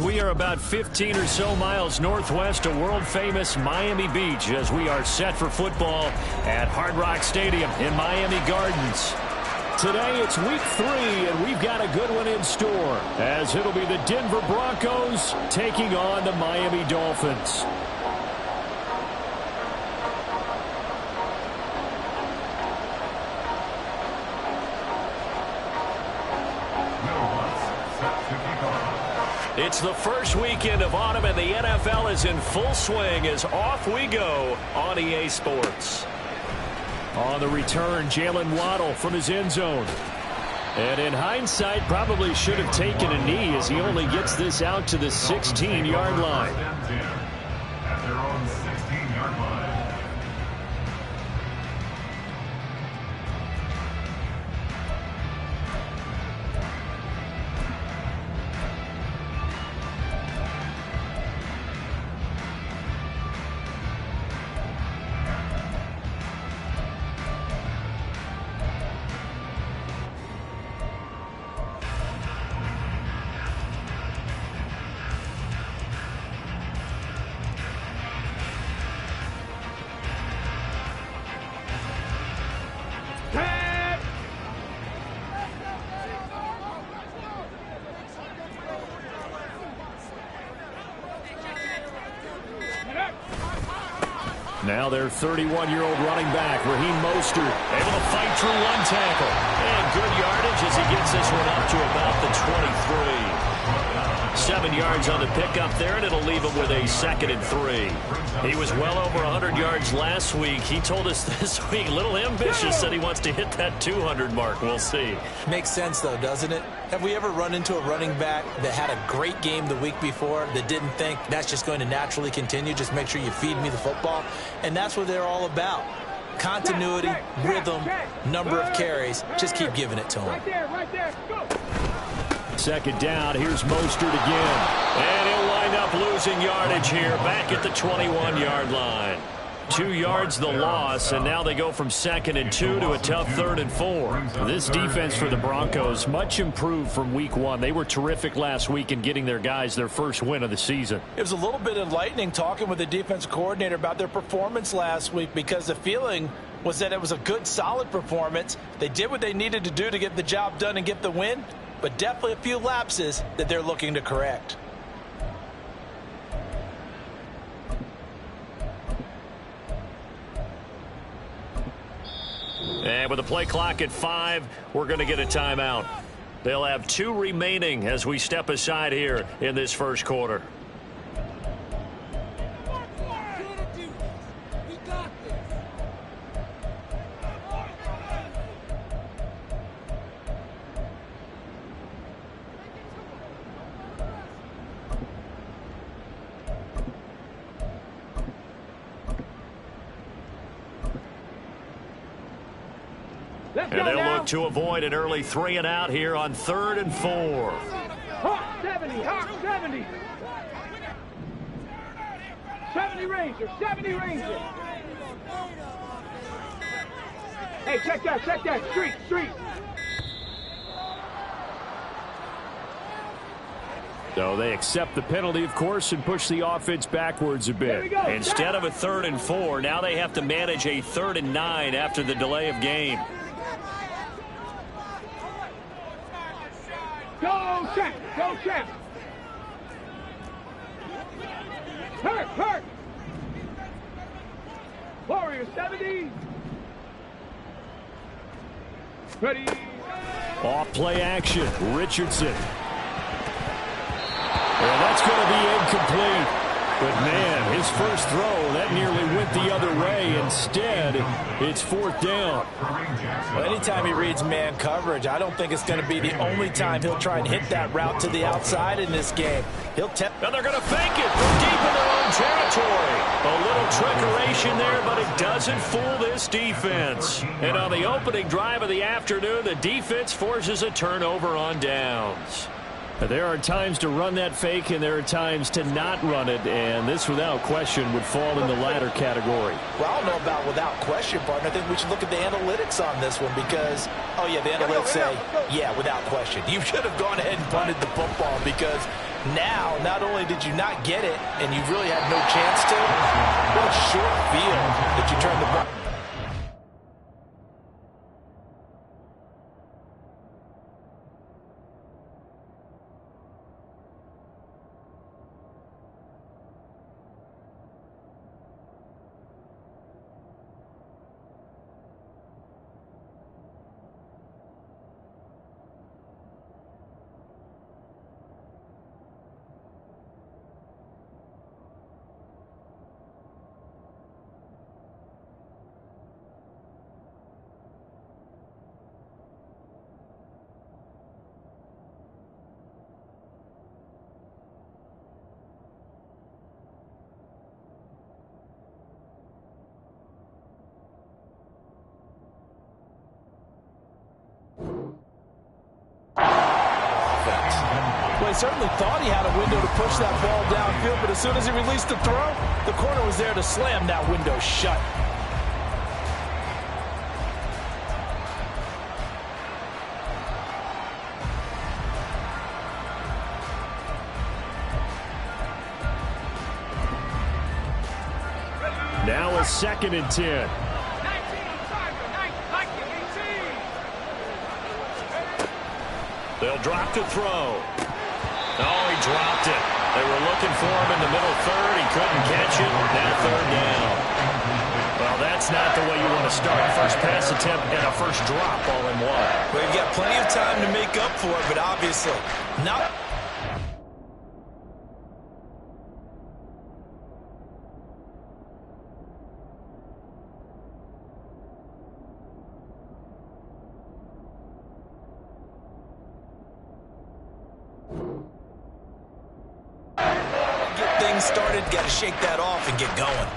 We are about 15 or so miles northwest of world-famous Miami Beach as we are set for football at Hard Rock Stadium in Miami Gardens. Today it's week 3, and we've got a good one in store as it'll be the Denver Broncos taking on the Miami Dolphins. It's the first weekend of autumn, and the NFL is in full swing as off we go on EA Sports. On the return, Jalen Waddle from his end zone. And in hindsight, probably should have taken a knee as he only gets this out to the 16-yard line. At their own 16-yard line. Now their 31-year-old running back, Raheem Mostert, able to fight through one tackle. And good yardage as he gets this one up to about the 23. 7 yards on the pickup there, and it'll leave him with a 2nd and 3. He was well over 100 yards last week. He told us this week, a little ambitious, said he wants to hit that 200 mark. We'll see. Makes sense, though, doesn't it? Have we ever run into a running back that had a great game the week before that didn't think that's just going to naturally continue? Just make sure you feed me the football. And that's what they're all about. Continuity, rhythm, number of carries. Just keep giving it to him. Right there, go. 2nd down, here's Mostert again. And he'll wind up losing yardage here, back at the 21-yard line. 2 yards the loss, and now they go from 2nd and 2 to a tough 3rd and 4. This defense for the Broncos, much improved from week 1. They were terrific last week in getting their guys their first win of the season. It was a little bit enlightening talking with the defense coordinator about their performance last week, because the feeling was that it was a good, solid performance. They did what they needed to do to get the job done and get the win, but definitely a few lapses that they're looking to correct. And with the play clock at 5, we're going to get a timeout. They'll have 2 remaining as we step aside here in this first quarter. And they'll look to avoid an early 3 and out here on 3rd and 4. Hawk 70, Hawk 70. 70 Ranger, 70 Ranger. Hey, check that, street. So they accept the penalty, of course, and push the offense backwards a bit. Instead of a 3rd and 4, now they have to manage a 3rd and 9 after the delay of game. Go, check. Hurt. Warrior 70. Ready. Off play action, Richardson. And that's going to be incomplete. But, man, his first throw, that nearly went the other way. Instead, it's 4th down. Well, anytime he reads man coverage, I don't think it's going to be the only time he'll try and hit that route to the outside in this game. And they're going to fake it from deep in their own territory. A little trickeration there, but it doesn't fool this defense. And on the opening drive of the afternoon, the defense forces a turnover on downs. There are times to run that fake, and there are times to not run it, and this, without question, would fall in the latter category. Well, I don't know about without question, partner. I think we should look at the analytics on this one because, oh, yeah, the analytics say, yeah, without question. You should have gone ahead and punted the football because now, not only did you not get it, and you really had no chance to, what short field that you turned the ball. Well, he certainly thought he had a window to push that ball downfield, but as soon as he released the throw, the corner was there to slam that window shut. Now a 2nd and 10. They'll drop to throw. Oh, he dropped it. They were looking for him in the middle third. He couldn't catch it. Now 3rd down. Well, that's not the way you want to start. First pass attempt and a first drop all in one. Well, you've got plenty of time to make up for it, but obviously not. Started, got to shake that off and get going.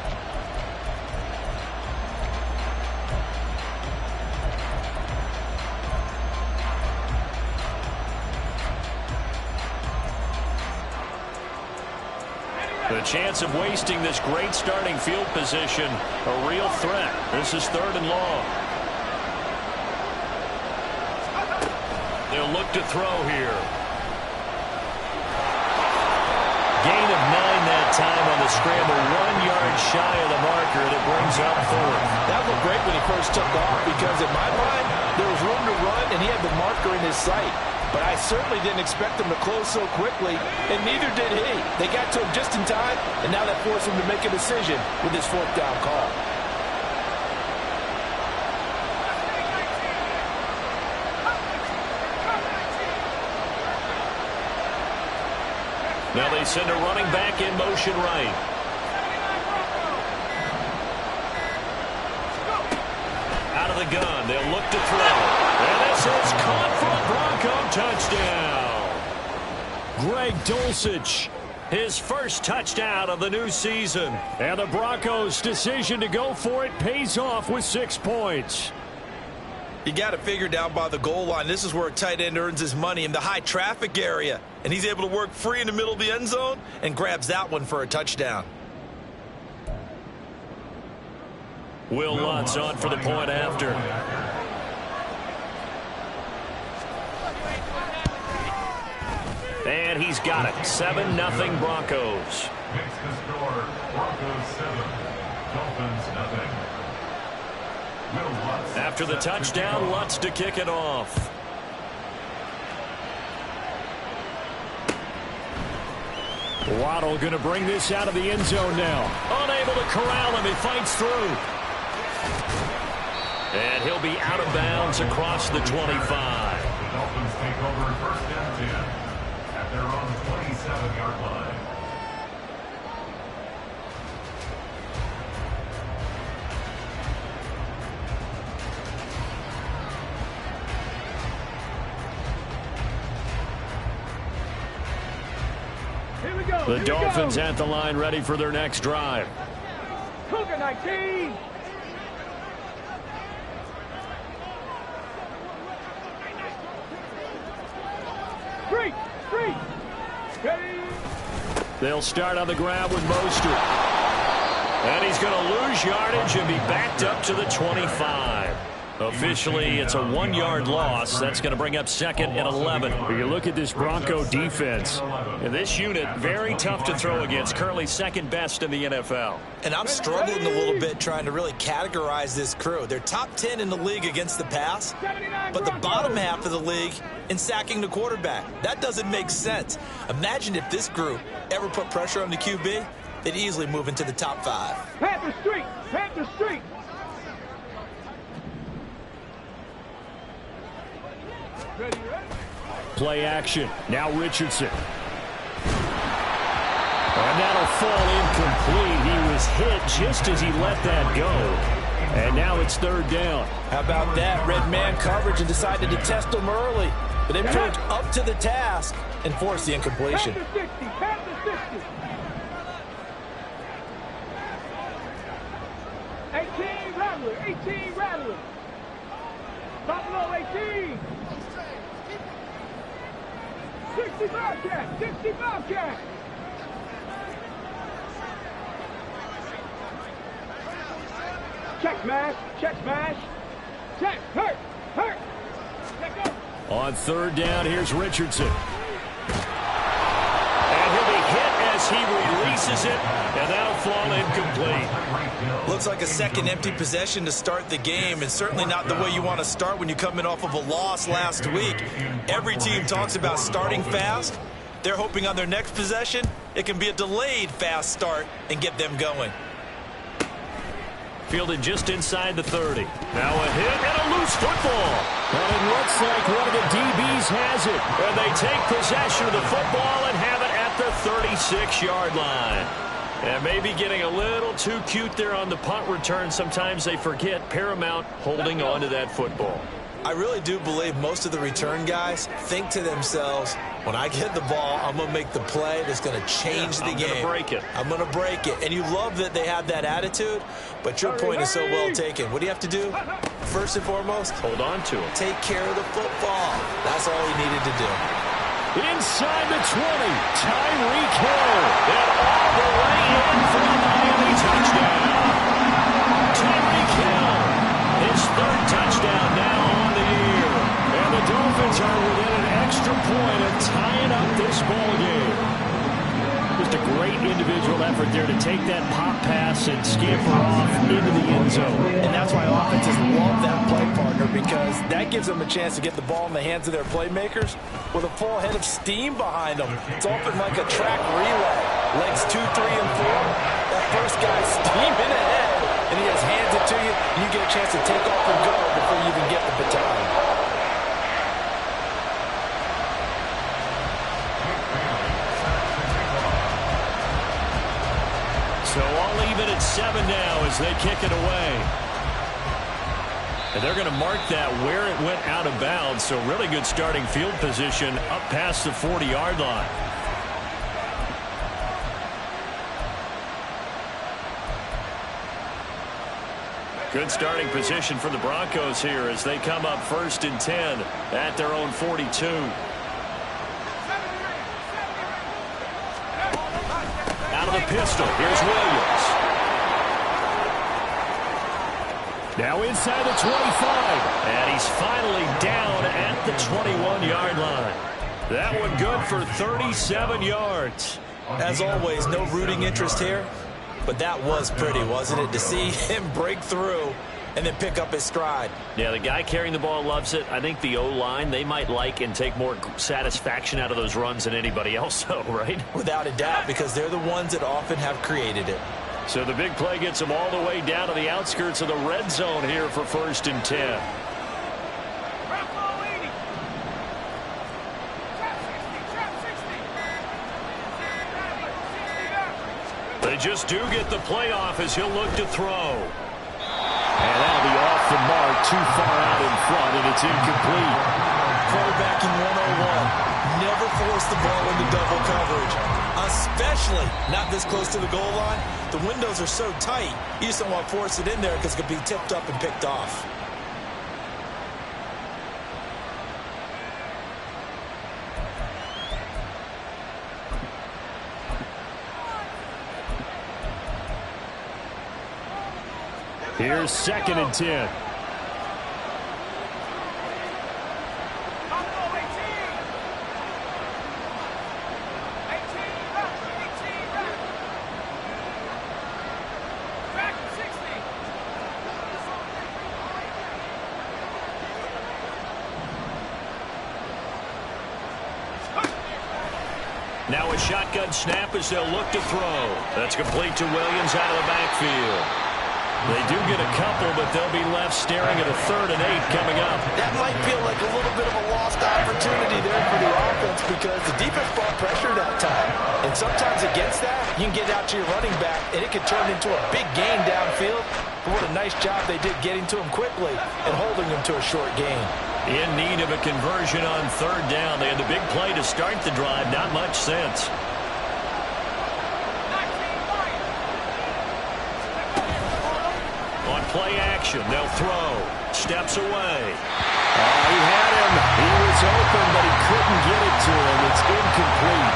The chance of wasting this great starting field position, a real threat. This is 3rd and long. They'll look to throw here. Gain of 9 that time on the scramble. 1 yard shy of the marker that brings up 4th. That looked great when he first took off because in my mind, there was room to run and he had the marker in his sight. But I certainly didn't expect him to close so quickly, and neither did he. They got to him just in time, and now that forced him to make a decision with his 4th down call. Now they send a running back in motion right. Out of the gun. They'll look to throw. And this is caught for a Bronco touchdown. Greg Dulcich, his first touchdown of the new season. And the Broncos' decision to go for it pays off with 6 points. You got it figured out by the goal line. This is where a tight end earns his money in the high traffic area. And he's able to work free in the middle of the end zone and grabs that one for a touchdown. Will Lutz on for the point after. And he's got it. 7-0 Broncos. Makes the score Broncos 7, Dolphins 0. After the touchdown, Lutz to kick it off. Waddle going to bring this out of the end zone now. Unable to corral him. He fights through. And he'll be out of bounds across the 25. The Dolphins take over 1st and 10 at their own 27-yard line. The Dolphins at the line, ready for their next drive. Cougar 19. Three, street. Ready. They'll start on the ground with Mostert. And he's going to lose yardage and be backed up to the 25. Officially, it's a 1-yard loss. That's going to bring up 2nd and 11. You look at this Bronco defense. And this unit, very tough to throw against. Currently 2nd best in the NFL. And I'm struggling a little bit trying to really categorize this crew. They're top 10 in the league against the pass, but the bottom half of the league in sacking the quarterback. That doesn't make sense. Imagine if this group ever put pressure on the QB, they'd easily move into the top 5. Panther Street. Panther Street. Ready, ready. Play action. Now Richardson. And that'll fall incomplete. He was hit just as he let that go. And now it's 3rd down. How about that? Red man coverage and decided to test him early. But they proved up to the task and forced the incompletion. Panther 60. Panther 60. 18 Rattler. 18 Rattler. Buffalo 18. 60 Bobcat. 60 Bobcat. Check smash. Check smash. Check. Hurt. Hurt. Check go. On 3rd down, here's Richardson. And he'll be hit as he releases it, and that'll fall incomplete. Looks like a second empty possession to start the game, and certainly not the way you want to start when you're coming off of a loss last week. Every team talks about starting fast. They're hoping on their next possession, it can be a delayed fast start and get them going. Fielded just inside the 30. Now a hit and a loose football. And it looks like one of the DBs has it. And they take possession of the football and have it at the 36-yard line. And maybe getting a little too cute there on the punt return. Sometimes they forget paramount holding on to that football. I really do believe most of the return guys think to themselves, when I get the ball, I'm going to make the play that's going to change the game. I'm going to break it. I'm going to break it. And you love that they have that attitude, but your point is so well taken. What do you have to do? First and foremost, hold on to it. Take care of the football. That's all he needed to do. Inside the 20, Tyreek Hill. And all the way in for a Miami touchdown. Tyreek Hill, his 3rd touchdown now on the year. And the Dolphins are within an extra point of tying up this ball game. Just a great individual effort there to take that pop pass and scamper off into the end zone. And that's why offenses love that play partner, because that gives them a chance to get the ball in the hands of their playmakers with a full head of steam behind them. It's often like a track relay. Legs 2, 3, and 4. That first guy's steaming ahead, and he just hands it to you, and you get a chance to take off and go before you even get the baton. So all even at 7 now as they kick it away. And they're going to mark that where it went out of bounds. So really good starting field position up past the 40-yard line. Good starting position for the Broncos here as they come up 1st and 10 at their own 42. Out of the pistol, here's Williams. Now inside the 25. And he's finally down at the 21-yard line. That one good for 37 yards. As always, no rooting interest here. But that was pretty, wasn't it, to see him break through and then pick up his stride. Yeah, the guy carrying the ball loves it. I think the O-line, they might like and take more satisfaction out of those runs than anybody else, though, right? Without a doubt, because they're the ones that often have created it. So the big play gets them all the way down to the outskirts of the red zone here for 1st and 10. They just do get the playoff as he'll look to throw. And that'll be off the mark, too far out in front, and it's incomplete. Quarterbacking 101. Never force the ball into double coverage, especially not this close to the goal line. The windows are so tight, you just don't want to force it in there because it could be tipped up and picked off. Here's 2nd and 10. Now a shotgun snap as they'll look to throw. That's complete to Williams out of the backfield. They do get a couple, but they'll be left staring at a 3rd and 8 coming up. That might feel like a little bit of a lost opportunity there for the offense because the defense brought pressure that time. And sometimes against that, you can get out to your running back, and it can turn into a big gain downfield. But what a nice job they did getting to him quickly and holding him to a short gain. In need of a conversion on 3rd down. They had the big play to start the drive. Not much sense. On play action, they'll throw. Steps away. He had him. He was open, but he couldn't get it to him. It's incomplete.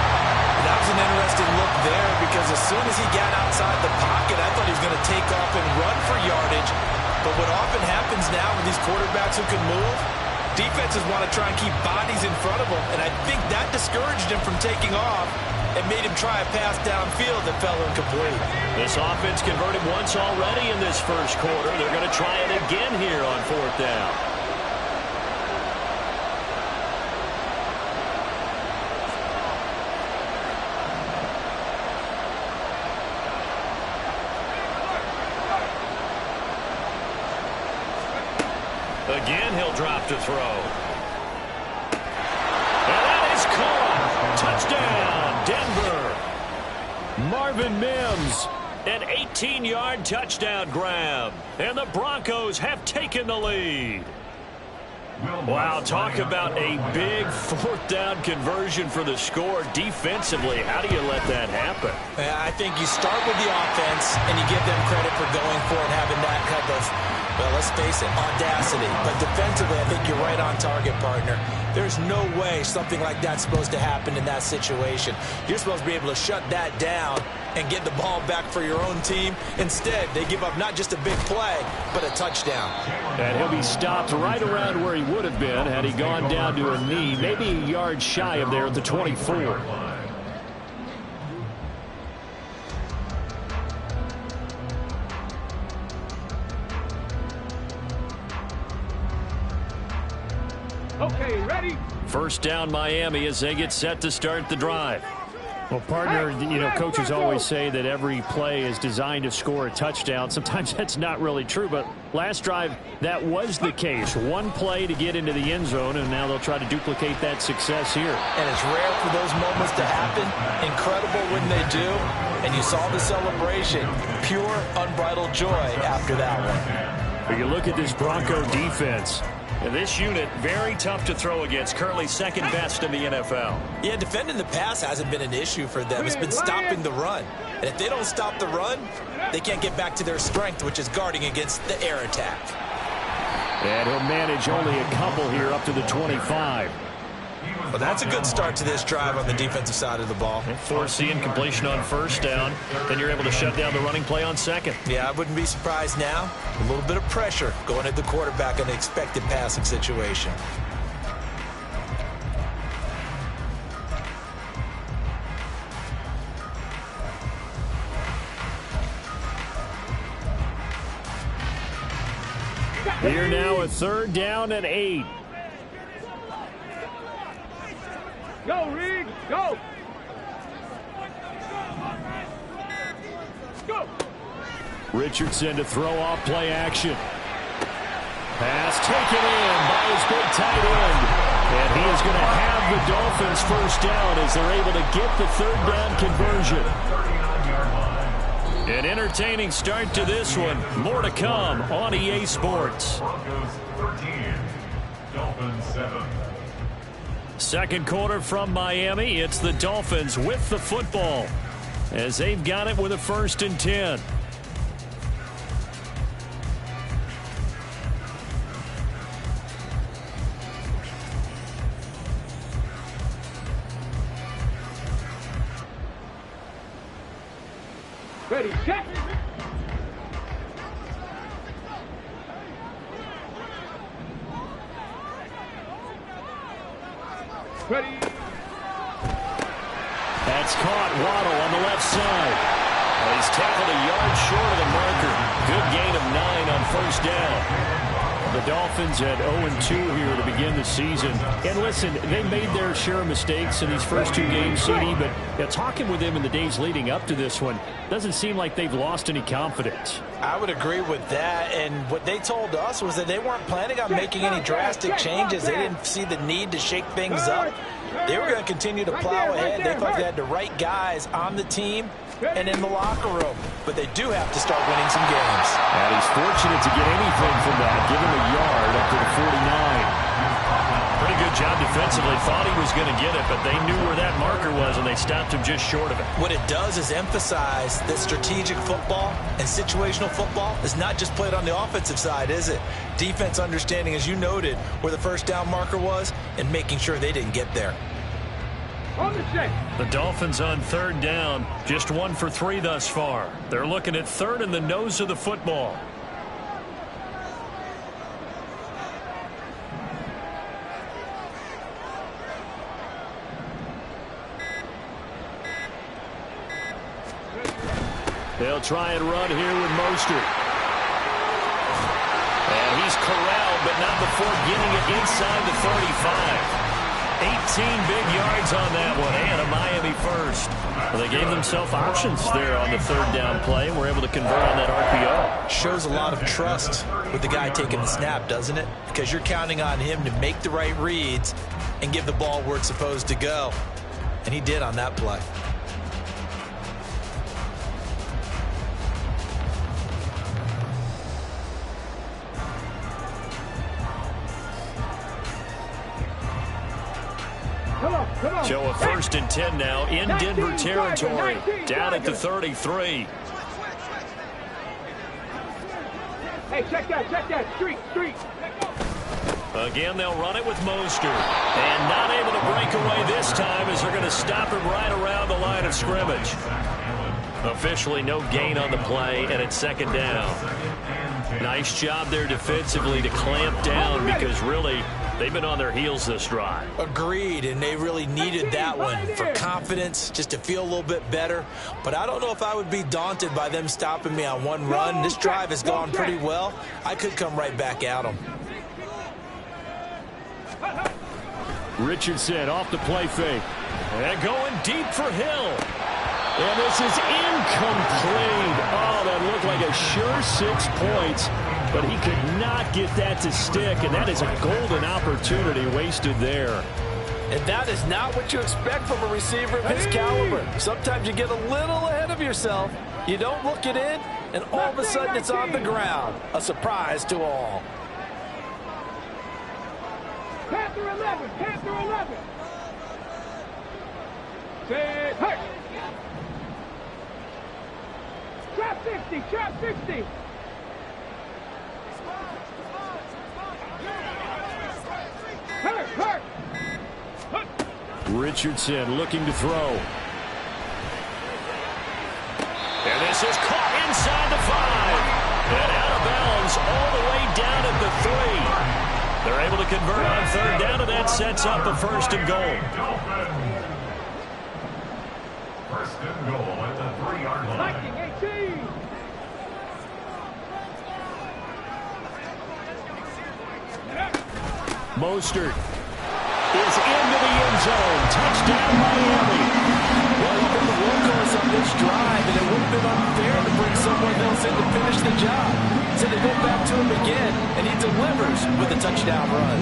That was an interesting look there because as soon as he got outside the pocket, I thought he was going to take off and run for yardage. But what often happens now with these quarterbacks who can move, defenses want to try and keep bodies in front of them, and I think that discouraged him from taking off and made him try a pass downfield that fell incomplete. This offense converted once already in this first quarter. They're going to try it again here on 4th down. Again, he'll drop to throw. And that is caught. Touchdown, Denver. Marvin Mims, an 18-yard touchdown grab. And the Broncos have taken the lead. Wow, talk about a big 4th down conversion for the score. Defensively, how do you let that happen? I think you start with the offense, and you give them credit for going for it, having that type of, well, let's face it, audacity. But defensively, I think you're right on target, partner. There's no way something like that's supposed to happen in that situation. You're supposed to be able to shut that down and get the ball back for your own team. Instead, they give up not just a big play, but a touchdown. And he'll be stopped right around where he would have been had he gone down to a knee, maybe a yard shy of there at the 24. Okay, ready? First down, Miami, as they get set to start the drive. Well, partner, you know, coaches always say that every play is designed to score a touchdown. Sometimes that's not really true, but last drive, that was the case. One play to get into the end zone, and now they'll try to duplicate that success here. And it's rare for those moments to happen. Incredible when they do. And you saw the celebration. Pure, unbridled joy after that one. But you look at this Bronco defense. And this unit, very tough to throw against, currently 2nd best in the NFL. Yeah, defending the pass hasn't been an issue for them. It's been stopping the run. And if they don't stop the run, they can't get back to their strength, which is guarding against the air attack. And he'll manage only a couple here up to the 25. Well, that's a good start to this drive on the defensive side of the ball. Force the incompletion on 1st down. Then you're able to shut down the running play on 2nd. Yeah, I wouldn't be surprised now. A little bit of pressure going at the quarterback in an expected passing situation. Here now a 3rd down and 8. Go, Reed, go! Go! Richardson to throw off play action. Pass taken in by his big tight end. And he is going to have the Dolphins first down as they're able to get the 3rd down conversion. An entertaining start to this one. More to come on EA Sports. Broncos 13, Dolphins 7. Second quarter from Miami. It's the Dolphins with the football as they've got it with a 1st and 10. Ready, set! Ready. That's caught. Waddle on the left side. He's tackled a yard short of the marker. Good gain of 9 on first down. The Dolphins at 0-2 here to begin the season. And listen, they made their share of mistakes in these first 2 games, CD, but talking with them in the days leading up to this one, doesn't seem like they've lost any confidence. I would agree with that, and what they told us was that they weren't planning on making any drastic changes. They didn't see the need to shake things up. They were going to continue to plow ahead. They thought they had the right guys on the team and in the locker room, but they do have to start winning some games. And he's fortunate to get anything from that. Give him a yard up to the 49. Pretty good job defensively. Thought he was going to get it, but they knew where that marker was, and they stopped him just short of it. What it does is emphasize that strategic football and situational football is not just played on the offensive side, is it? Defense understanding, as you noted, where the first down marker was and making sure they didn't get there. The Dolphins on third down, just 1 for 3 thus far. They're looking at third in the nose of the football. They'll try and run here with Mostert. And he's corralled, but not before getting it inside the 35. 18 big yards on that one, and a Miami first. Well, they gave themselves options there on the third down play, and were able to convert on that RPO. Shows a lot of trust with the guy taking the snap, doesn't it? Because you're counting on him to make the right reads and give the ball where it's supposed to go. And he did on that play. So a 1st and 10 now in Denver territory, down at the 33. Hey, check that, street. Again, they'll run it with Mostert. And not able to break away this time as they're going to stop him right around the line of scrimmage. Officially no gain on the play, and it's 2nd down. Nice job there defensively to clamp down, because really they've been on their heels this drive. Agreed, and they really needed that one for confidence, just to feel a little bit better. But I don't know if I would be daunted by them stopping me on one run. This drive has gone pretty well. I could come right back at them. Richardson off the play fake. And going deep for Hill. And this is incomplete. Oh, that looked like a sure 6 points, but he could not get that to stick, and that is a golden opportunity wasted there. And that is not what you expect from a receiver of his caliber. Sometimes you get a little ahead of yourself, you don't look it in, and all of a sudden it's on the ground. A surprise to all. Panther 11. Say, hey. Trap 60. Hurt. Richardson looking to throw. And this is caught inside the 5. And out of bounds all the way down at the 3. They're able to convert on third down, and that sets up a 1st and goal. 1st and goal at the 3-yard line. Viking 18. Mostert is into the end zone. Touchdown, Miami. Well, he's been the workhorse on this drive, and it would have been unfair to bring someone else in to finish the job. So they go back to him again, and he delivers with a touchdown run.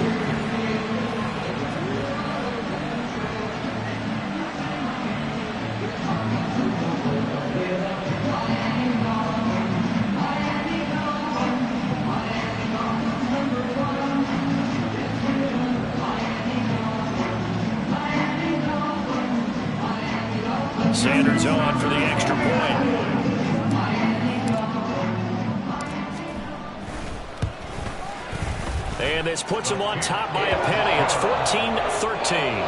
Sanders on for the extra point. And this puts him on top by a penny. It's 14-13.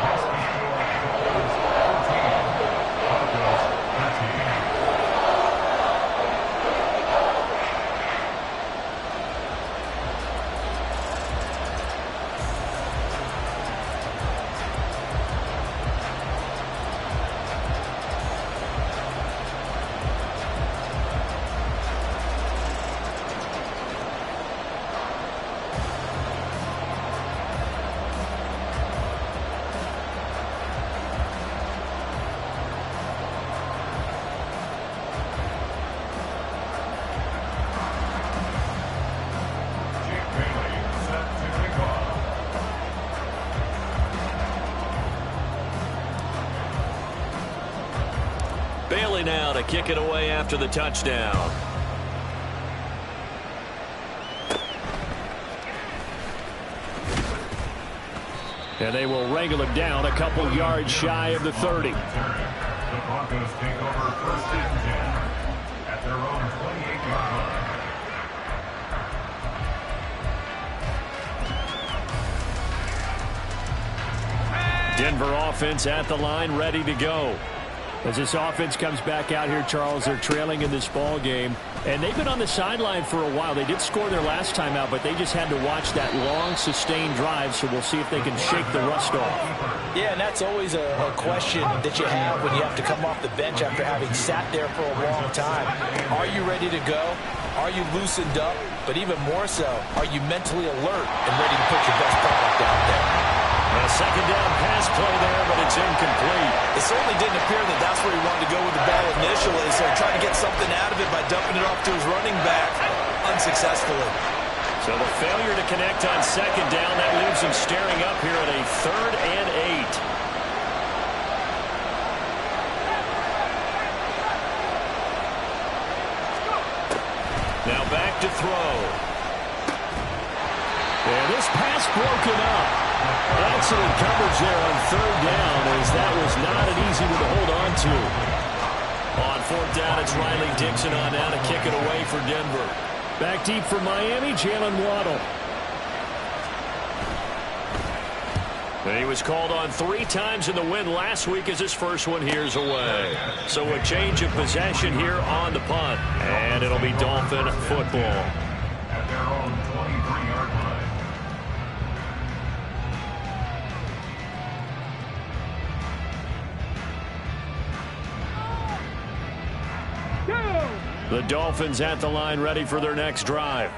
Bailey now to kick it away after the touchdown. And they will wrangle him down a couple yards shy of the 30. The Broncos take over first and 10 at their own 28-yard line. Denver offense at the line, ready to go. As this offense comes back out here, Charles, they're trailing in this ball game. And they've been on the sideline for a while. They did score their last time out, but they just had to watch that long, sustained drive, so we'll see if they can shake the rust off. Yeah, and that's always a question that you have when you have to come off the bench after having sat there for a long time. Are you ready to go? Are you loosened up? But even more so, are you mentally alert and ready to put your best product out there? A second down pass play there, but it's incomplete. It certainly didn't appear that that's where he wanted to go with the ball initially, so he tried to get something out of it by dumping it off to his running back unsuccessfully. So the failure to connect on second down, that leaves him staring up here at a 3rd and 8. Now back to throw. And this pass broken up. Excellent coverage there on 3rd down, as that was not an easy one to hold on to. On 4th down, it's Riley Dixon on now to kick it away for Denver. Back deep for Miami, Jalen Waddle. And he was called on 3 times in the win last week as his first one here's away. So a change of possession here on the punt. And it'll be Dolphin football. At their own 23-yard line. The Dolphins at the line, ready for their next drive.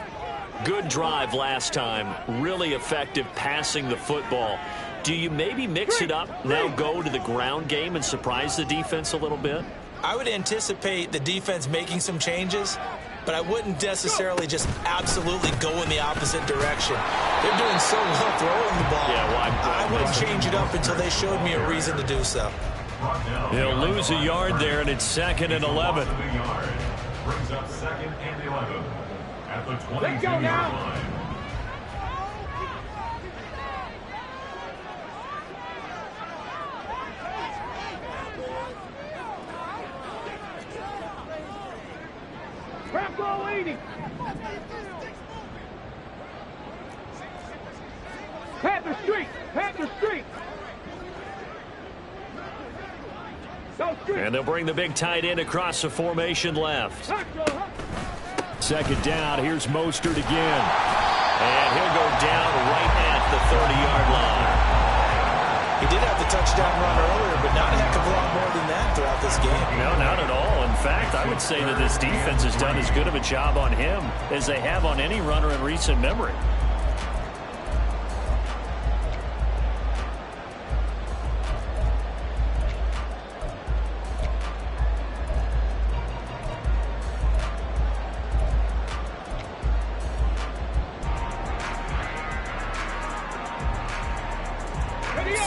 Good drive last time. Really effective passing the football. Do you maybe mix it up, now go to the ground game and surprise the defense a little bit? I would anticipate the defense making some changes, but I wouldn't necessarily just absolutely go in the opposite direction. They're doing so well throwing the ball. Yeah, well, I wouldn't change it up until they showed me a reason to do so. He'll lose a yard there, and it's 2nd and 11. Brings up 2nd and 11 at the Let's go 22-yard now. line. Crap ball 80. Panther Street. Panther Street. Go Street. And they'll bring the big tight end across the formation left. Second down, here's Mostert again. And he'll go down right at the 30-yard line. He did have the touchdown run earlier, but not a heck of a lot more than that throughout this game. No, not at all. In fact, I would say that this defense has done as good of a job on him as they have on any runner in recent memory.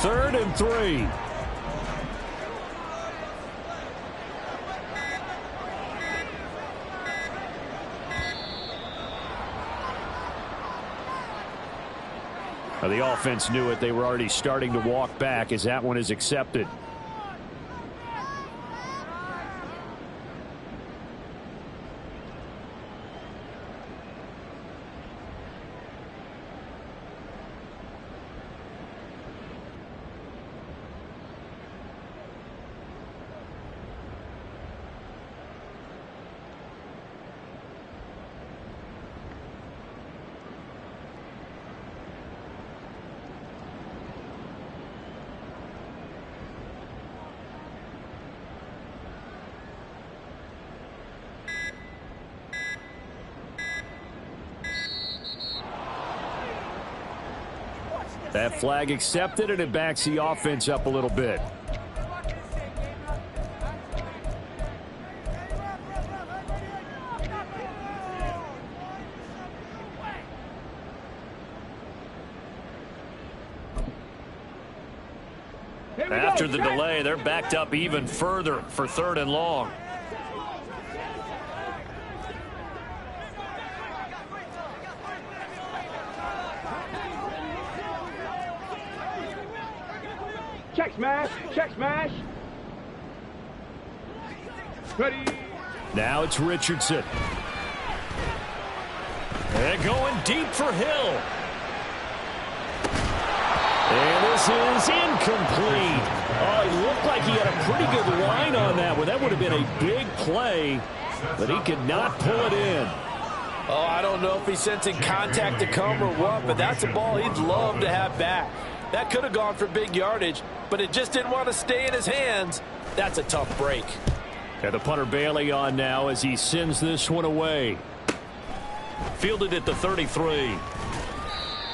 Third and 3. The offense knew it. They were already starting to walk back as that one is accepted. That flag accepted, and it backs the offense up a little bit. After the delay, they're backed up even further for 3rd and long. Check smash. Check smash. Ready. Now it's Richardson. And going deep for Hill. And this is incomplete. Oh, it looked like he had a pretty good line on that one. That would have been a big play, but he could not pull it in. Oh, I don't know if he's sensing contact to come or what, but that's a ball he'd love to have back. That could have gone for big yardage, but it just didn't want to stay in his hands. That's a tough break. And the punter Bailey on now as he sends this one away. Fielded at the 33.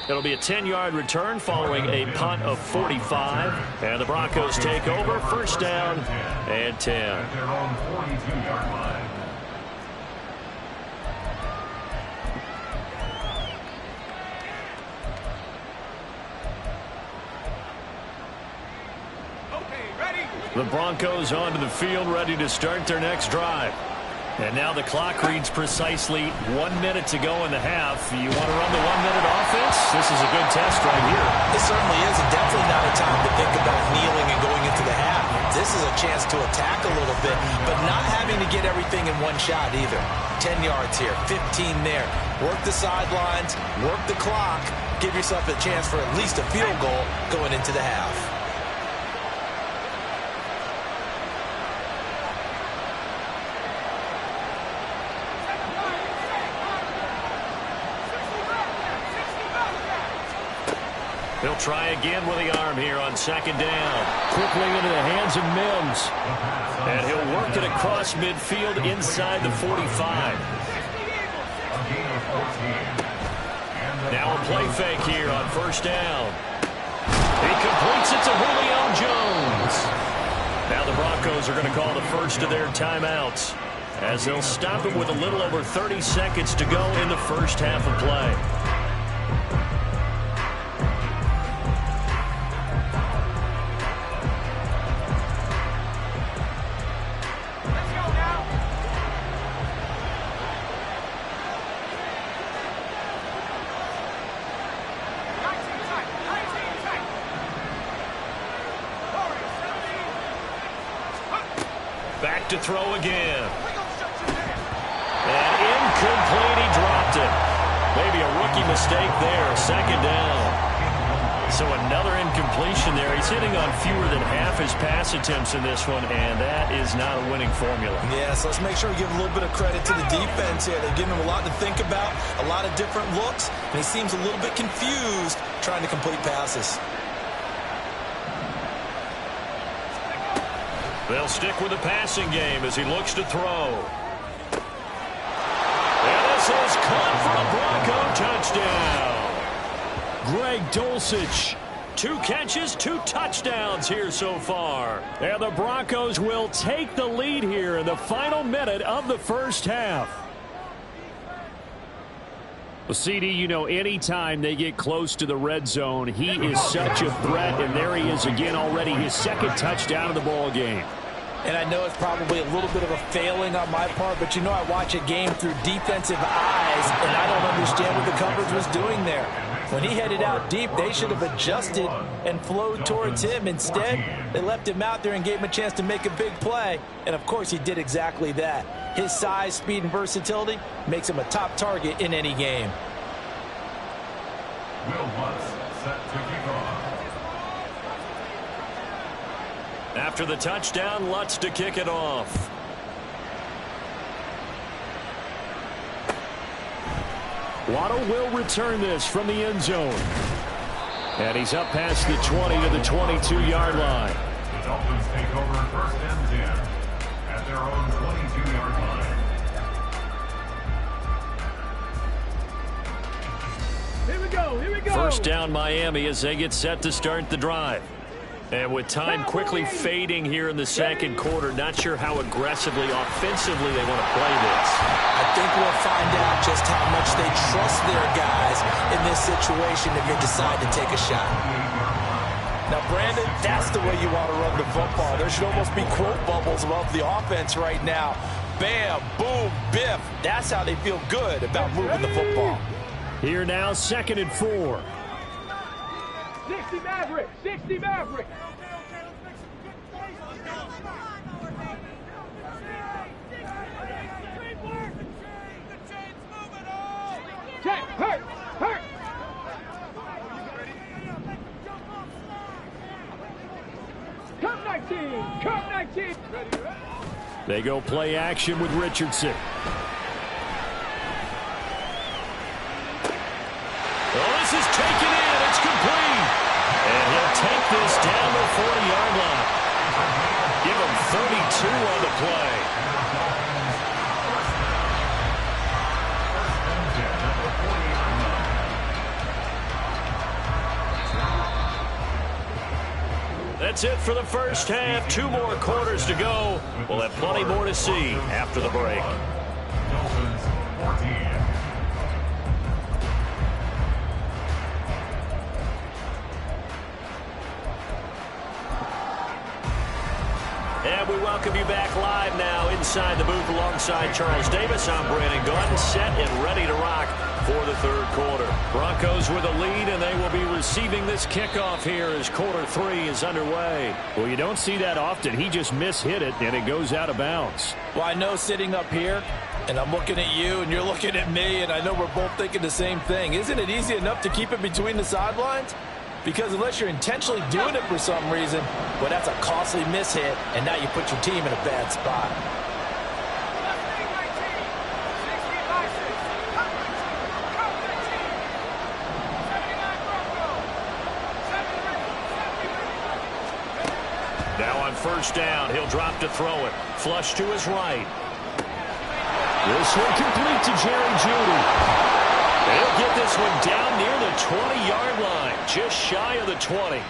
It'll be a 10-yard return following a punt of 45. And the Broncos take over. 1st down and 10. At their own 42-yard line. The Broncos onto the field, ready to start their next drive. And now the clock reads precisely 1 minute to go in the half. You want to run the 1-minute offense? This is a good test right here. It certainly is, and definitely not a time to think about kneeling and going into the half. This is a chance to attack a little bit, but not having to get everything in one shot either. 10 yards here, 15 there. Work the sidelines, work the clock, give yourself a chance for at least a field goal going into the half. He'll try again with the arm here on 2nd down. Quickly into the hands of Mims. And he'll work it across midfield inside the 45. Now a play fake here on 1st down. He completes it to Julio Jones. Now the Broncos are going to call the first of their timeouts, as they'll stop it with a little over 30 seconds to go in the first half of play. Back to throw again. And incomplete, he dropped it. Maybe a rookie mistake there, 2nd down. So another incompletion there. He's hitting on fewer than half his pass attempts in this one, and that is not a winning formula. Yeah, so let's make sure we give a little bit of credit to the defense here. They're giving him a lot to think about, a lot of different looks, and he seems a little bit confused trying to complete passes. They'll stick with the passing game as he looks to throw. And this is caught for a Bronco touchdown. Greg Dulcich. 2 catches, 2 touchdowns here so far. And the Broncos will take the lead here in the final minute of the first half. Well, CD, you know, anytime they get close to the red zone, he is such a threat, and there he is again already, his 2nd touchdown of the ball game. And I know it's probably a little bit of a failing on my part, but you know I watch a game through defensive eyes, and I don't understand what the coverage was doing there. When he headed out deep, they should have adjusted and flowed towards him. Instead, they left him out there and gave him a chance to make a big play. And, of course, he did exactly that. His size, speed, and versatility makes him a top target in any game. Will Lutz set to kick off. After the touchdown, Lutz to kick it off. Waddle will return this from the end zone. And he's up past the 20 to the 22-yard line. The Dolphins take over 1st and 10 at their own 22-yard line. Here we go. Here we go. 1st down Miami as they get set to start the drive. And with time quickly fading here in the 2nd quarter, not sure how aggressively, offensively they want to play this. I think we'll find out just how much they trust their guys in this situation if they decide to take a shot. Now, Brandon, that's the way you want to run the football. There should almost be quote bubbles above the offense right now. Bam, boom, biff. That's how they feel good about moving the football. Here now, 2nd and 4. 60 Maverick. 60 Maverick. Check. Hurt. Hurt. Come 19. Come 19. They go play action with Richardson. Oh, this is taken in. It's complete. And he'll take this down the 40-yard line. Give him 32 on the play. That's it for the first half. 2 more quarters to go. We'll have plenty more to see after the break. Dolphins 14. And we welcome you back live now inside the booth alongside Charles Davis. I'm Brandon Gaudin, set and ready to rock for the third quarter. Broncos with a lead, and they will be receiving this kickoff here as quarter 3 is underway. Well, you don't see that often. He just mishit it, and it goes out of bounds. Well, I know sitting up here, and I'm looking at you, and you're looking at me, and I know we're both thinking the same thing. Isn't it easy enough to keep it between the sidelines? Because unless you're intentionally doing it for some reason, well, that's a costly mishit, and now you put your team in a bad spot. Now on first down, he'll drop to throw it. Flush to his right. This one complete to Jerry Jeudy. They'll get this one down near the 20-yard line, just shy of the 20.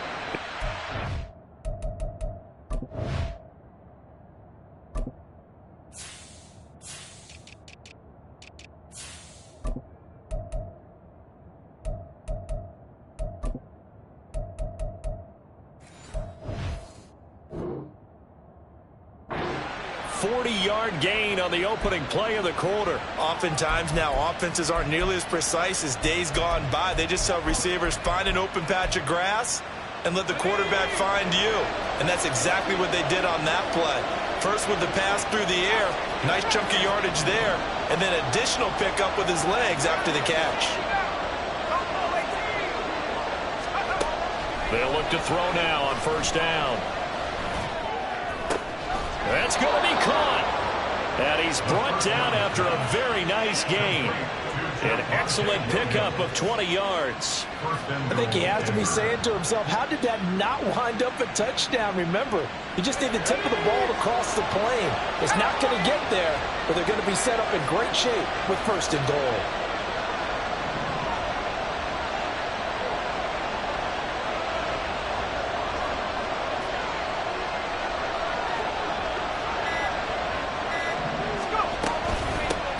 Gain on the opening play of the quarter. Oftentimes now offenses aren't nearly as precise as days gone by. They just tell receivers, find an open patch of grass and let the quarterback find you. And that's exactly what they did on that play. First with the pass through the air, nice chunk of yardage there, and then additional pickup with his legs after the catch. They'll look to throw now on first down. That's going to be caught. And he's brought down after a very nice gain. An excellent pickup of 20 yards. I think he has to be saying to himself, how did that not wind up a touchdown? Remember, you just need the tip of the ball to cross the plane. It's not going to get there, but they're going to be set up in great shape with first and goal.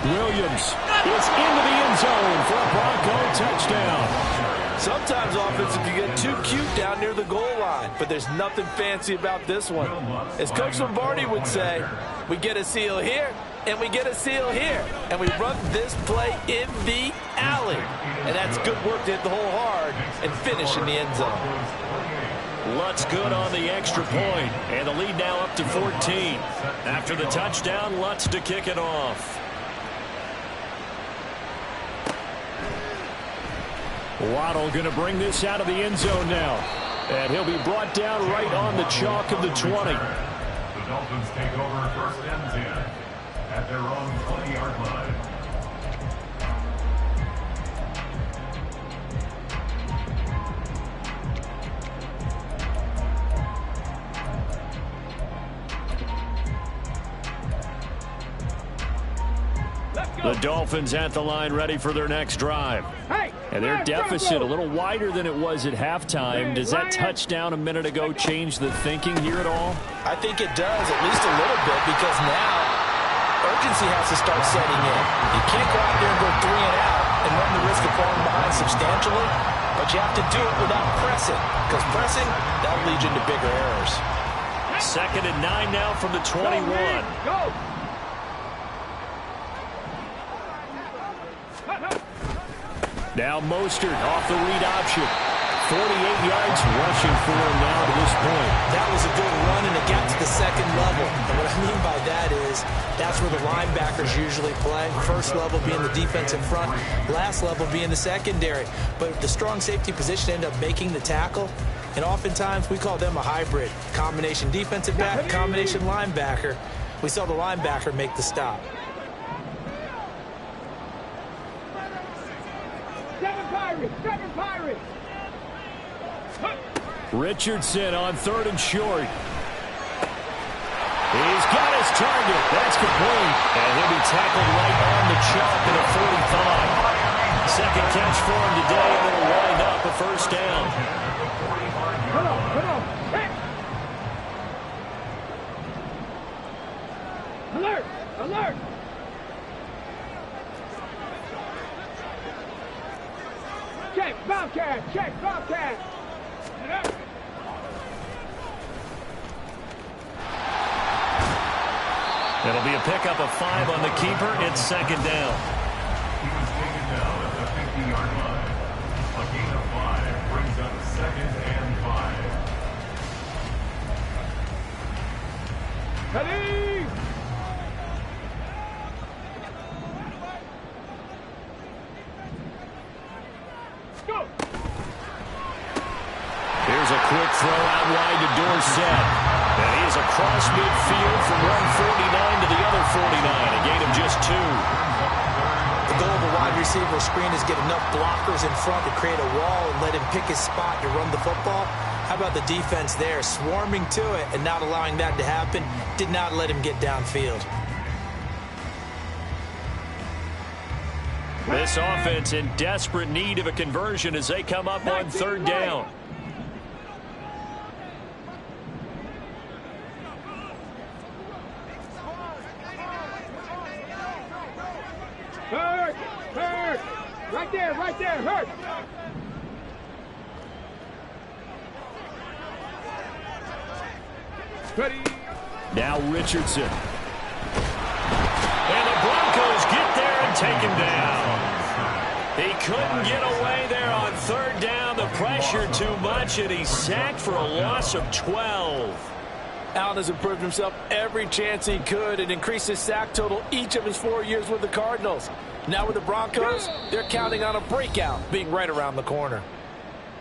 Williams is into the end zone for a Bronco touchdown. Sometimes offenses can get too cute down near the goal line, but there's nothing fancy about this one. As Coach Lombardi would say, we get a seal here, and we get a seal here, and we run this play in the alley. And that's good work to hit the hole hard and finish in the end zone. Lutz good on the extra point, and the lead now up to 14. After the touchdown, Lutz to kick it off. Waddle going to bring this out of the end zone now. And he'll be brought down right on the chalk of the 20. The Dolphins take over first and 10 at their own 20-yard line. The Dolphins at the line ready for their next drive. And their deficit a little wider than it was at halftime. Does that touchdown a minute ago change the thinking here at all? I think it does, at least a little bit, because now urgency has to start setting in. You can't go out there and go 3 and out and run the risk of falling behind substantially, but you have to do it without pressing, because pressing, that'll lead you into bigger errors. 2nd and 9 now from the 21. Go! Now Mostert off the read option. 48 yards rushing for him now to this point. That was a good run, and it got to the 2nd level. And what I mean by that is that's where the linebackers usually play. First level being the defensive front, last level being the secondary. But the strong safety position ended up making the tackle, and oftentimes we call them a hybrid. Combination defensive back, combination linebacker. We saw the linebacker make the stop. 7 Pirates! 7 Pirates! Richardson on 3rd and short. He's got his target. That's complete. And he'll be tackled right on the chalk at a 45. Second catch for him today, and it'll wind up a first down. Come on! Hit! Alert! Alert! Check Bobcat! Check Bobcat! It'll be a pickup of 5 on the keeper. It's 2nd down. He was taken down at the 50-yard line. A gain of 5 brings up 2nd and 5. Ready! Go! Here's a quick throw out wide to Dorsett. And he is across midfield from one 49 to the other 49. A gain of just 2. The goal of a wide receiver screen is get enough blockers in front to create a wall and let him pick his spot to run the football. How about the defense there, swarming to it and not allowing that to happen? Did not let him get downfield. This offense in desperate need of a conversion as they come up on 3rd down. Hurt! Hurt! Right there! Hurt! Ready! Now Richardson. And the Broncos get there and take him down. He couldn't get away there on 3rd down. The pressure too much, and he's sacked for a loss of 12. Allen has improved himself every chance he could and increased his sack total each of his 4 years with the Cardinals. Now with the Broncos, they're counting on a breakout being right around the corner.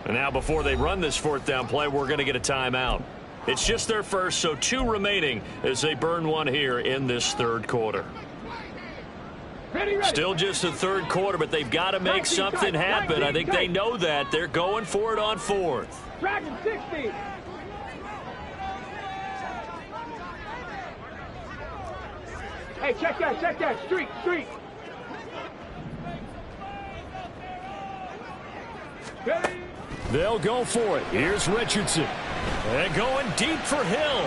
And now before they run this 4th down play, we're going to get a timeout. It's just their first, so 2 remaining as they burn one here in this 3rd quarter. Ready! Still just the 3rd quarter, but they've got to make something happen. I think they know that. They're going for it on 4th. Dragon 60! Hey, check that. Street. Ready? They'll go for it. Here's Richardson. And going deep for Hill.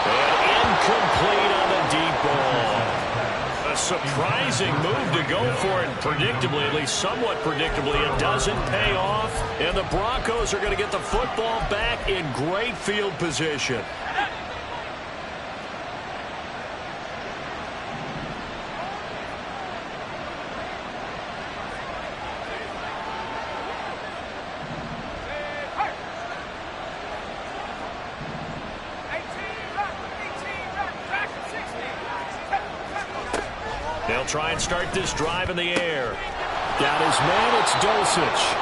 And incomplete on the deep ball. A surprising move to go for it. Predictably, at least somewhat predictably, it doesn't pay off. And the Broncos are going to get the football back in great field position. They'll try and start this drive in the air. Got his man, it's Dulcich.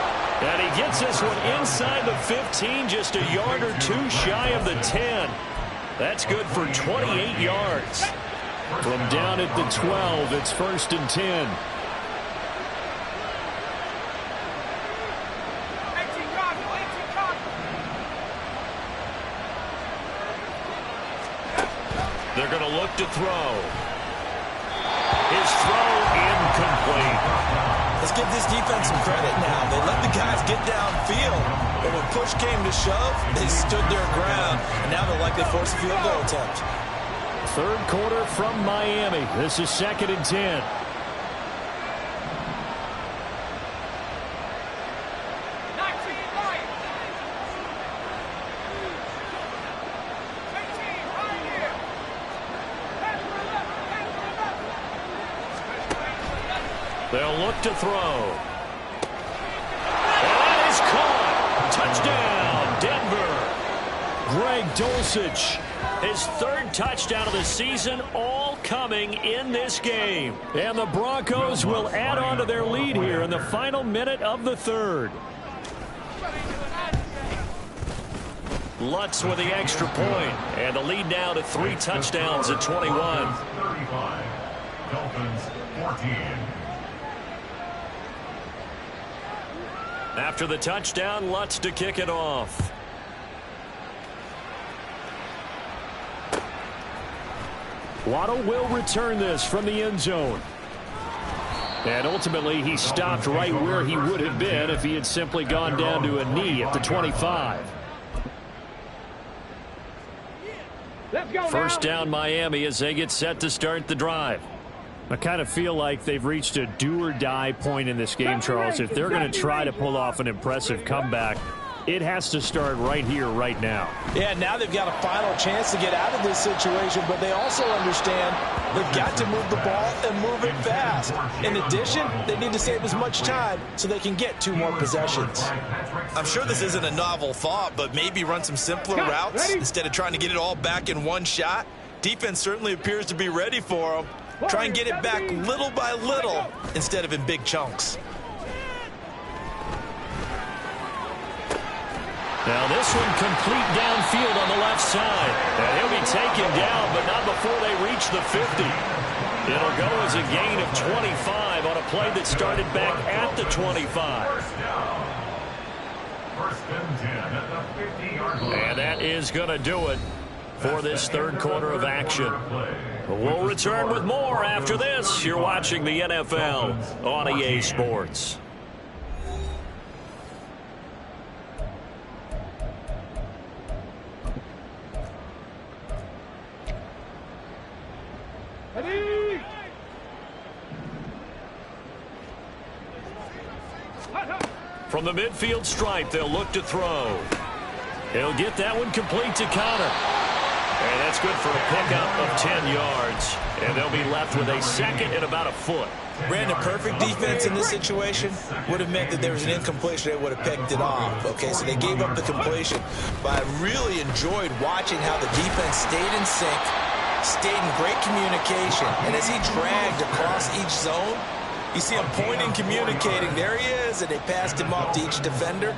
And he gets this one inside the 15, just a yard or 2 shy of the 10. That's good for 28 yards. From down at the 12, it's 1st and 10. They're going to look to throw. His throw incomplete. Let's give this defense some credit now. They let the guys get downfield, but when push came to shove, they stood their ground, and now they'll likely force a field goal attempt. 3rd quarter from Miami. This is 2nd and 10. They'll look to throw. And that is caught. Touchdown, Denver. Greg Dulcich, his third touchdown of the season, all coming in this game. And the Broncos will add on to their lead here in the final minute of the third. Lutz with the extra point, and the lead now to 3 touchdowns at 21. 35. Dolphins 14. After the touchdown, Lutz to kick it off. Waddle will return this from the end zone. And ultimately, he stopped right where he would have been if he had simply gone down to a knee at the 25. Let's go First now. down, Miami, as they get set to start the drive. I kind of feel like they've reached a do-or-die point in this game, Charles. If they're going to try to pull off an impressive comeback, it has to start right here, right now. Yeah, now they've got a final chance to get out of this situation, but they also understand they've got to move the ball and move it fast. In addition, they need to save as much time so they can get 2 more possessions. I'm sure this isn't a novel thought, but maybe run some simpler routes instead of trying to get it all back in one shot. Defense certainly appears to be ready for them. Try and get it back little by little instead of in big chunks. Now this one complete downfield on the left side. And he'll be taken down, but not before they reach the 50. It'll go as a gain of 25 on a play that started back at the 25. First and 10 at the 50-yard line. And that is going to do it for this third quarter of action. We'll return with more after this. You're watching the NFL on EA Sports. Ready? From the midfield stripe, they'll look to throw. He'll get that one complete to Connor. And that's good for a pickup of 10 yards. And they'll be left with a second and about a foot. Brandon, perfect defense in this situation would have meant that there was an incompletion. They would have picked it off. Okay, so they gave up the completion. But I really enjoyed watching how the defense stayed in sync, stayed in great communication. And as he dragged across each zone, you see him pointing, communicating. There he is, and they passed him off to each defender.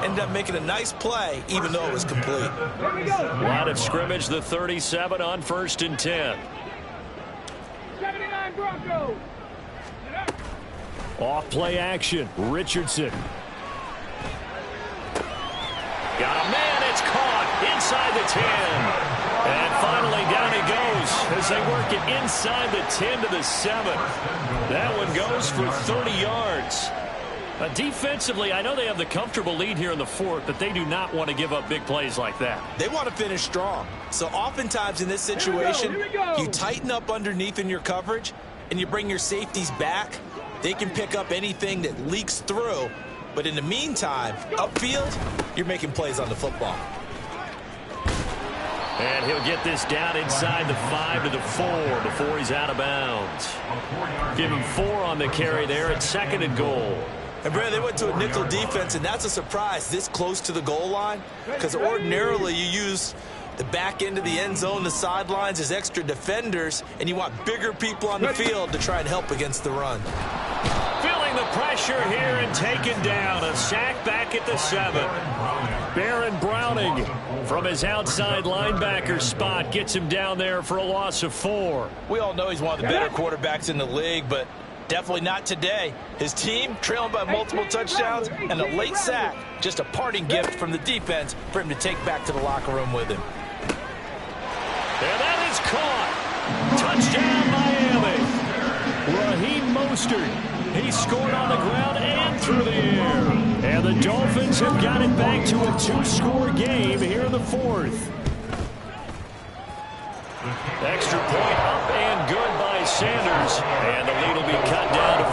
Ended up making a nice play, even though it was complete. Line of scrimmage, the 37 on 1st and 10. 79 Broncos. Off play action. Richardson. Got a man, it's caught inside the 10. And finally down he goes as they work it inside the 10 to the 7. That one goes for 30 yards. Defensively, I know they have the comfortable lead here in the fourth, but they do not want to give up big plays like that. They want to finish strong. So oftentimes in this situation, Here we go. you tighten up underneath in your coverage, and you bring your safeties back. They can pick up anything that leaks through. But in the meantime, upfield, you're making plays on the football. And he'll get this down inside the 5 to the 4 before he's out of bounds. Give him 4 on the carry there at 2nd and goal. And, Brad, they went to a nickel defense, and that's a surprise this close to the goal line, because ordinarily you use the back end of the end zone, the sidelines as extra defenders, and you want bigger people on the field to try and help against the run. Feeling the pressure here and taken down. A sack back at the 7. Baron Browning from his outside linebacker spot gets him down there for a loss of 4. We all know he's one of the better quarterbacks in the league, but definitely not today. His team trailing by multiple touchdowns and a late sack. Just a parting gift from the defense for him to take back to the locker room with him. And that is caught. Touchdown, Miami. Raheem Mostert. He scored on the ground and through the air. And the Dolphins have got it back to a 2-score game here in the fourth. Extra point up and good by Sanders. And the lead will be cut down to